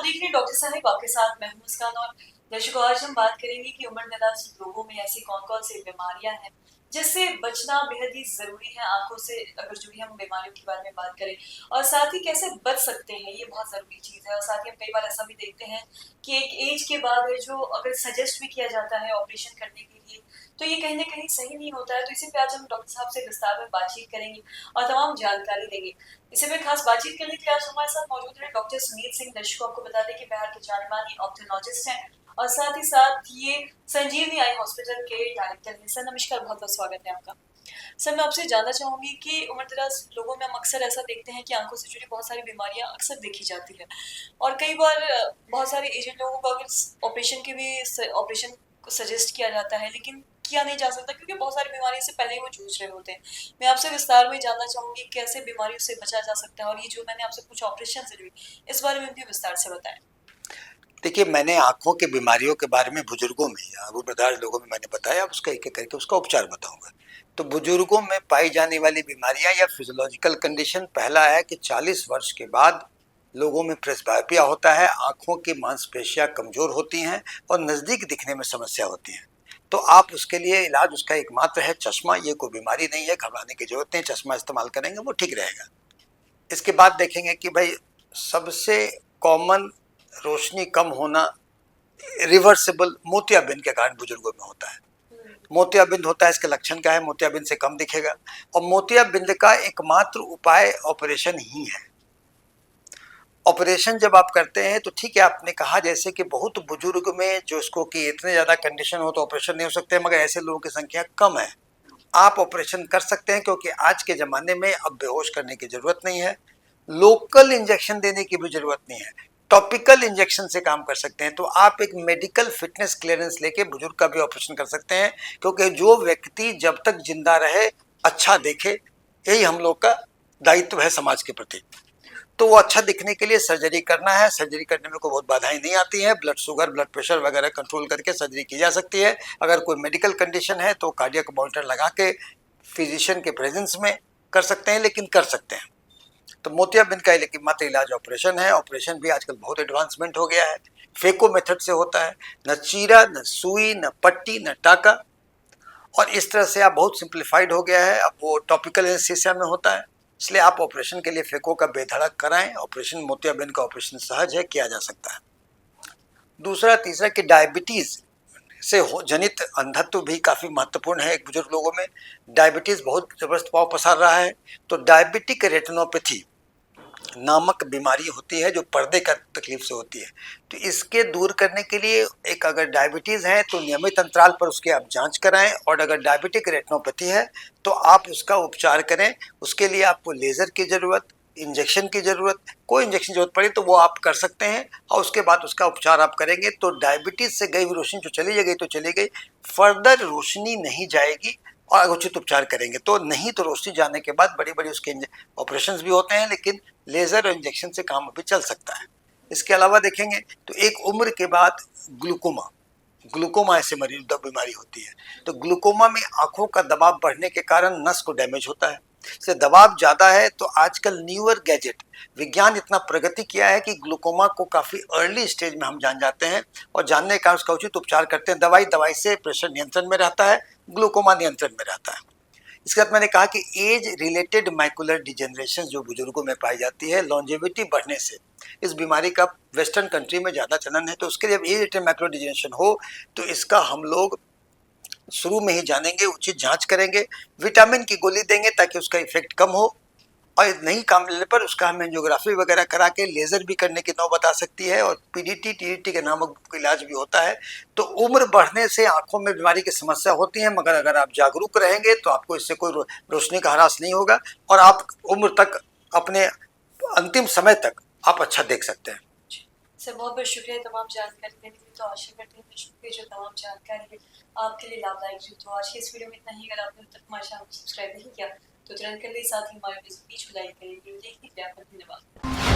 देख रहे हैं डॉक्टर साहब, आपके साथ मैं हूं मुस्कान। और दर्शकों, आज हम बात करेंगे कि उम्रदराज लोगों में ऐसी कौन कौन सी बीमारियां हैं जिससे बचना बेहद ही जरूरी है। आंखों से अगर जुड़ी हम बीमारियों के बारे में बात करें और साथ ही कैसे बच सकते हैं, ये बहुत जरूरी चीज है। और साथ ही हम कई बार ऐसा भी देखते हैं कि एक एज के बाद है जो अगर सजेस्ट भी किया जाता है ऑपरेशन करने के लिए, तो ये कहीं ना कहीं सही नहीं होता है। तो इसी पे आज हम डॉक्टर साहब से विस्तार में बातचीत करेंगे और तमाम जानकारी देंगे। इसी में खास बातचीत करने के लिए आज हमारे साथ मौजूद है डॉक्टर सुनील सिंह। दर्शकों, आपको बता दें कि बिहार के जाने माने ऑप्थेलमोलॉजिस्ट हैं और साथ ही साथ ये संजीवनी आई हॉस्पिटल के डायरेक्टर हैं। सर नमस्कार, बहुत बहुत स्वागत है आपका। सर मैं आपसे जानना चाहूंगी कि उम्रदराज लोगों में हम अक्सर ऐसा देखते हैं कि आंखों से जुड़ी बहुत सारी बीमारियां अक्सर देखी जाती है और कई बार बहुत सारे एजेंट लोगों को अगर ऑपरेशन के भी ऑपरेशन को सजेस्ट किया जाता है, लेकिन किया नहीं जा सकता क्योंकि बहुत सारी बीमारी से पहले ही वो जूझ रहे होते हैं। मैं आपसे विस्तार में जानना चाहूंगी कैसे बीमारियों से बचा जा सकता है, और ये जो मैंने आपसे कुछ ऑपरेशन से जुड़ी इस बारे में भी विस्तार से बताएं। देखिए, मैंने आंखों की बीमारियों के बारे में बुजुर्गों में या उम्रदराज लोगों में मैंने बताया, उसका एक एक करके उसका उपचार बताऊंगा। तो बुजुर्गों में पाई जाने वाली बीमारियां या फिजियोलॉजिकल कंडीशन, पहला है कि 40 वर्ष के बाद लोगों में प्रेसबायोपिया होता है, आंखों की मांसपेशियां कमजोर होती हैं और नजदीक दिखने में समस्या होती है। तो आप उसके लिए इलाज, उसका एकमात्र है चश्मा। ये कोई बीमारी नहीं है, घबराने की जरूरत नहीं, चश्मा इस्तेमाल करेंगे वो ठीक रहेगा। इसके बाद देखेंगे कि भाई सबसे कॉमन रोशनी कम होना रिवर्सिबल मोतियाबिंद के कारण बुजुर्गों में होता है। मोतियाबिंद होता है, इसके लक्षण क्या है? मोतियाबिंद से कम दिखेगा और मोतियाबिंद का एकमात्र उपाय ऑपरेशन ही है। ऑपरेशन जब आप करते हैं तो ठीक है, आपने कहा जैसे कि बहुत बुजुर्ग में जो इसको कि इतने ज़्यादा कंडीशन हो तो ऑपरेशन नहीं हो सकते, मगर ऐसे लोगों की संख्या कम है। आप ऑपरेशन कर सकते हैं क्योंकि आज के ज़माने में अब बेहोश करने की ज़रूरत नहीं है, लोकल इंजेक्शन देने की भी ज़रूरत नहीं है, टॉपिकल इंजेक्शन से काम कर सकते हैं। तो आप एक मेडिकल फिटनेस क्लियरेंस लेके बुजुर्ग का भी ऑपरेशन कर सकते हैं, क्योंकि जो व्यक्ति जब तक जिंदा रहे, अच्छा देखे, यही हम लोग का दायित्व है समाज के प्रति। तो वो अच्छा दिखने के लिए सर्जरी करना है। सर्जरी करने में कोई बहुत बाधाएं नहीं आती हैं, ब्लड शुगर, ब्लड प्रेशर वगैरह कंट्रोल करके सर्जरी की जा सकती है। अगर कोई मेडिकल कंडीशन है तो कार्डियक मॉनिटर लगा के फिजिशियन के प्रेजेंस में कर सकते हैं, लेकिन कर सकते हैं। तो मोतियाबिंद का एकमात्र इलाज ऑपरेशन है। ऑपरेशन भी आजकल बहुत एडवांसमेंट हो गया है, फेको मेथड से होता है, न चीरा, न सुई, न पट्टी, न टाका, और इस तरह से आप बहुत सिंप्लीफाइड हो गया है। अब वो टॉपिकल एनेस्थीसिया में होता है, इसलिए आप ऑपरेशन के लिए फेको का बेधड़क कराएं। ऑपरेशन, मोतियाबिंद का ऑपरेशन सहज है, किया जा सकता है। दूसरा, तीसरा कि डायबिटीज से जनित अंधत्व भी काफी महत्वपूर्ण है। एक बुजुर्ग लोगों में डायबिटीज बहुत जबरदस्त पांव पसार रहा है, तो डायबिटिक रेटिनोपैथी नामक बीमारी होती है जो पर्दे का तकलीफ से होती है। तो इसके दूर करने के लिए, एक अगर डायबिटीज़ है तो नियमित अंतराल पर उसकी आप जांच कराएं, और अगर डायबिटिक रेटिनोपैथी है तो आप उसका उपचार करें। उसके लिए आपको लेज़र की ज़रूरत, इंजेक्शन की ज़रूरत, कोई इंजेक्शन जरूरत पड़े तो वो आप कर सकते हैं, और उसके बाद उसका उपचार आप करेंगे तो डायबिटीज़ से गई हुई रोशनी जो चली गई तो चली गई, फर्दर रोशनी नहीं जाएगी। और उचित उपचार करेंगे तो नहीं, तो रोशनी जाने के बाद बड़ी बड़ी उसके ऑपरेशंस भी होते हैं, लेकिन लेज़र और इंजेक्शन से काम भी चल सकता है। इसके अलावा देखेंगे तो एक उम्र के बाद ग्लूकोमा, ग्लूकोमा ऐसे मरीज बीमारी होती है। तो ग्लूकोमा में आंखों का दबाव बढ़ने के कारण नस को डैमेज होता है। से दबाव ज़्यादा है तो आजकल न्यूअर गैजेट, विज्ञान इतना प्रगति किया है कि ग्लूकोमा को काफ़ी अर्ली स्टेज में हम जान जाते हैं, और जानने का उसका उचित उपचार करते हैं। दवाई से प्रेशर नियंत्रण में रहता है, ग्लूकोमा नियंत्रण में रहता है। इसके बाद मैंने कहा कि एज रिलेटेड मैकुलर डिजेनरेशन जो बुजुर्गों में पाई जाती है, लॉन्जेविटी बढ़ने से इस बीमारी का वेस्टर्न कंट्री में ज़्यादा चलन है। तो उसके लिए एज रिलेटेड मैकुलर डिजेनरेशन हो तो इसका हम लोग शुरू में ही जानेंगे, उचित जांच करेंगे, विटामिन की गोली देंगे ताकि उसका इफेक्ट कम हो, और नहीं काम लेने पर उसका हम एंजियोग्राफी वगैरह करा के लेज़र भी करने की नौबत आ सकती है, और पीडीटी टीडीटी के नामक इलाज भी होता है। तो उम्र बढ़ने से आंखों में बीमारी की समस्या होती है, मगर अगर आप जागरूक रहेंगे तो आपको इससे कोई रोशनी का ह्रास नहीं होगा, और आप उम्र तक, अपने अंतिम समय तक आप अच्छा देख सकते हैं। सर बहुत बहुत शुक्रिया तमाम जानकारी देने के लिए। तो आशा करते हैं कि जो तमाम जानकारी है आपके लिए लाभदायक रही। तो आज की इस वीडियो में इतना ही। अगर आपने अब तक हमारे चैनल को सब्सक्राइब नहीं किया तो तुरंत कर ले, साथ ही हमारे बीच लाइक करें। वीडियो देखने के लिए आपका धन्यवाद।